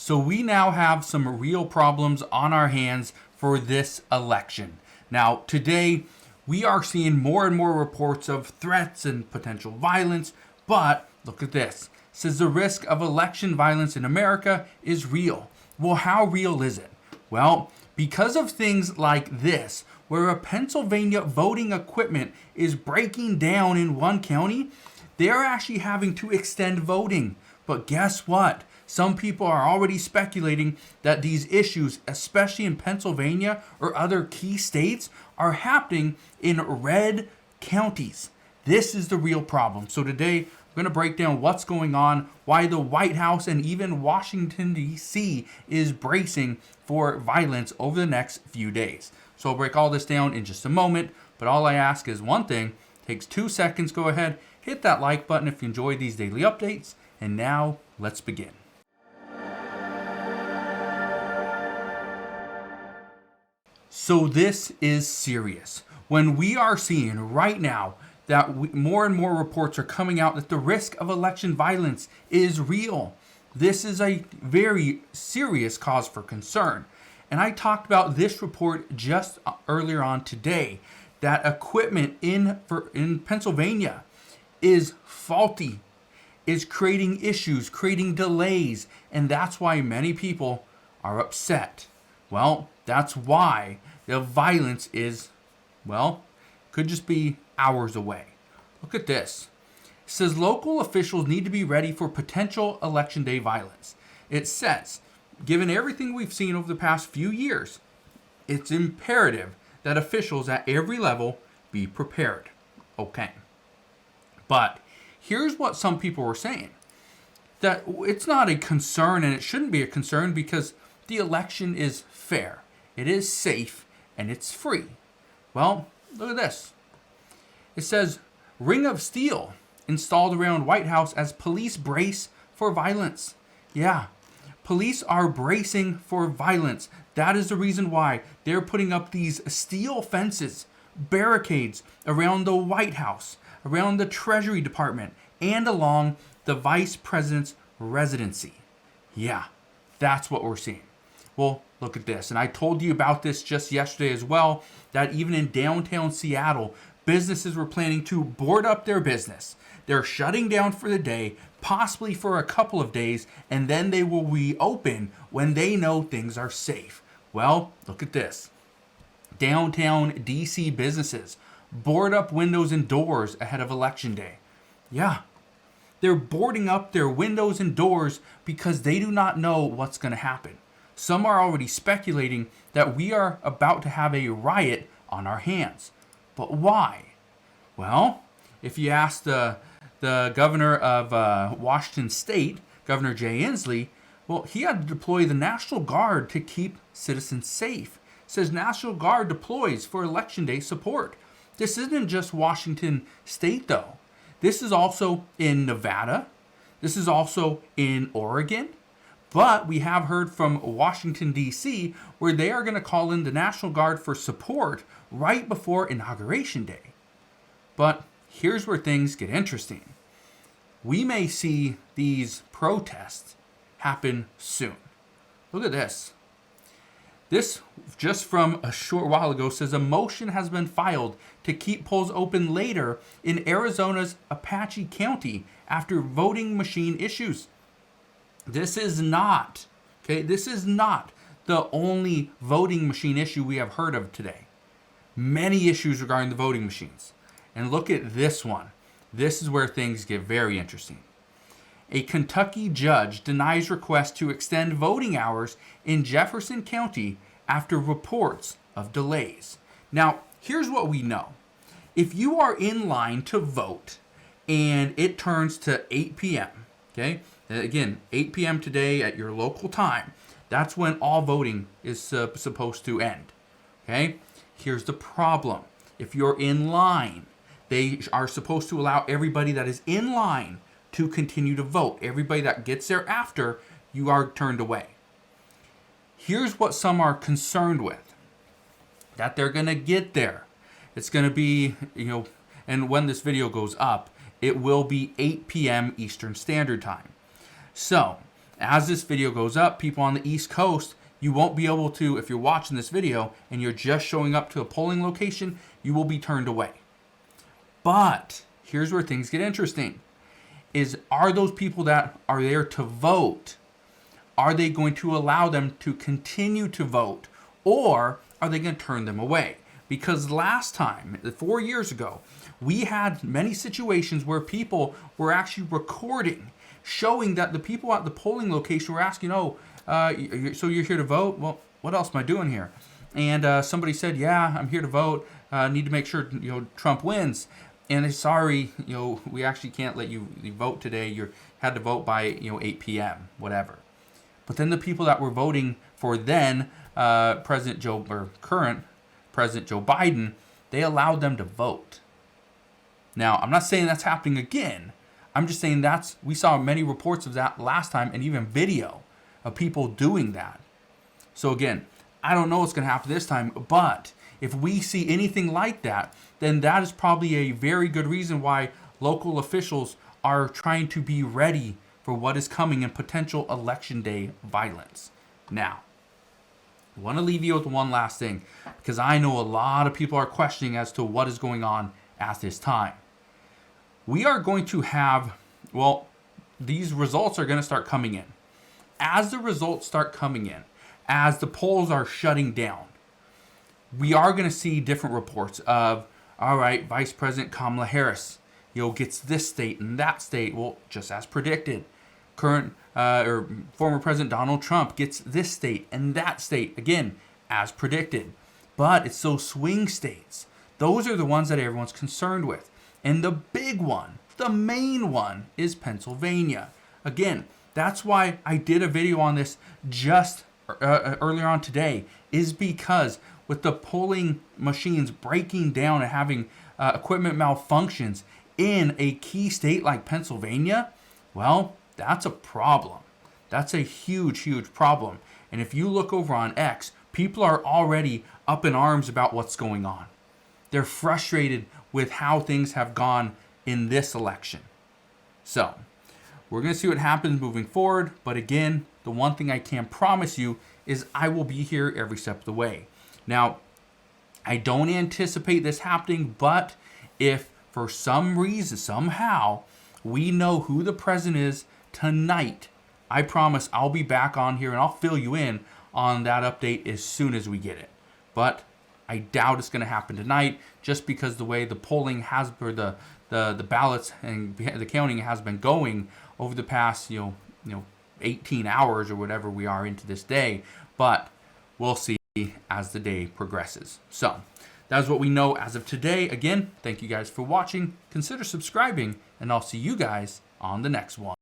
So we now have some real problems on our hands for this election. Now, today, we are seeing more and more reports of threats and potential violence, but look at this. It says the risk of election violence in America is real. Well, how real is it? Well, because of things like this, where a Pennsylvania voting equipment is breaking down in one county, they're actually having to extend voting. But guess what? Some people are already speculating that these issues, especially in Pennsylvania or other key states, are happening in red counties. This is the real problem. So today, I'm going to break down what's going on, why the White House and even Washington, D.C. is bracing for violence over the next few days. So I'll break all this down in just a moment, but all I ask is one thing. It takes 2 seconds. Go ahead, hit that like button if you enjoy these daily updates. And now, let's begin. So this is serious. When we are seeing right now that more and more reports are coming out that the risk of election violence is real, this is a very serious cause for concern. And I talked about this report just earlier on today, that equipment in Pennsylvania is faulty, is creating issues, creating delays, and that's why many people are upset. Well, that's why the violence is, could just be hours away. Look at this. It says local officials need to be ready for potential election day violence. It says, given everything we've seen over the past few years, it's imperative that officials at every level be prepared. Okay. But here's what some people were saying. That it's not a concern, and it shouldn't be a concern because the election is fair. It is safe, and it's free. Well, look at this. It says, ring of steel installed around White House as police brace for violence. Yeah, police are bracing for violence. That is the reason why they're putting up these steel fences, barricades around the White House, around the Treasury Department, and along the Vice President's residency. Yeah, that's what we're seeing. Well, look at this. And I told you about this just yesterday as well, that even in downtown Seattle, businesses were planning to board up their business. They're shutting down for the day, possibly for a couple of days, and then they will reopen when they know things are safe. Well, look at this. Downtown DC businesses board up windows and doors ahead of Election Day. Yeah, they're boarding up their windows and doors because they do not know what's going to happen. Some are already speculating that we are about to have a riot on our hands. But why? Well, if you ask the governor of Washington State, Governor Jay Inslee, well, he had to deploy the National Guard to keep citizens safe. It says National Guard deploys for Election Day support. This isn't just Washington State, though. This is also in Nevada. This is also in Oregon. But we have heard from Washington, D.C., where they are going to call in the National Guard for support right before Inauguration Day. But here's where things get interesting. We may see these protests happen soon. Look at this. This, just from a short while ago, says a motion has been filed to keep polls open later in Arizona's Apache County after voting machine issues. This is not the only voting machine issue we have heard of today. Many issues regarding the voting machines. And look at this one. This is where things get very interesting. A Kentucky judge denies request to extend voting hours in Jefferson County after reports of delays. Now, here's what we know. If you are in line to vote and it turns to 8 p.m., okay? Again, 8 p.m. today at your local time. That's when all voting is supposed to end. Okay? Here's the problem. If you're in line, they are supposed to allow everybody that is in line to continue to vote. Everybody that gets there after, you are turned away. Here's what some are concerned with. That they're going to get there. It's going to be, and when this video goes up, it will be 8 p.m. Eastern Standard Time. So, As this video goes up, people on the East Coast, you won't be able to, if you're watching this video and you're just showing up to a polling location, you will be turned away. But here's where things get interesting. Are those people that are there to vote, are they going to allow them to continue to vote, or are they going to turn them away? Because last time, 4 years ago, we had many situations where people were actually recording, showing that the people at the polling location were asking, so you're here to vote? Well, what else am I doing here? And somebody said, yeah, I'm here to vote. Need to make sure Trump wins. And they're sorry, we actually can't let you vote today. You had to vote by 8 p.m. whatever. But then the people that were voting for then current President Joe Biden, they allowed them to vote. Now, I'm not saying that's happening again. I'm just saying we saw many reports of that last time, and even video of people doing that. So again, I don't know what's going to happen this time, but if we see anything like that, then that is probably a very good reason why local officials are trying to be ready for what is coming in potential election day violence. Now, I want to leave you with one last thing, because I know a lot of people are questioning as to what is going on at this time. We are going to have, these results are going to start coming in. As the results start coming in, as the polls are shutting down, we are going to see different reports of, all right, Vice President Kamala Harris, gets this state and that state. Well, just as predicted. Former President Donald Trump gets this state and that state, again, as predicted. But it's those swing states. Those are the ones that everyone's concerned with. And the big one, the main one, is Pennsylvania. Again, that's why I did a video on this just earlier on today, is because with the polling machines breaking down and having equipment malfunctions in a key state like Pennsylvania, well, that's a problem. That's a huge, huge problem. And if you look over on X, people are already up in arms about what's going on. They're frustrated with how things have gone in this election. So, we're going to see what happens moving forward. But again, the one thing I can promise you is I will be here every step of the way. Now, I don't anticipate this happening, but if for some reason, somehow, we know who the president is tonight, I promise I'll be back on here and I'll fill you in on that update as soon as we get it. But I doubt it's going to happen tonight, just because the way the polling has, or the ballots and the counting has been going over the past 18 hours or whatever we are into this day. But we'll see as the day progresses. So that's what we know as of today. Again, thank you guys for watching. Consider subscribing, and I'll see you guys on the next one.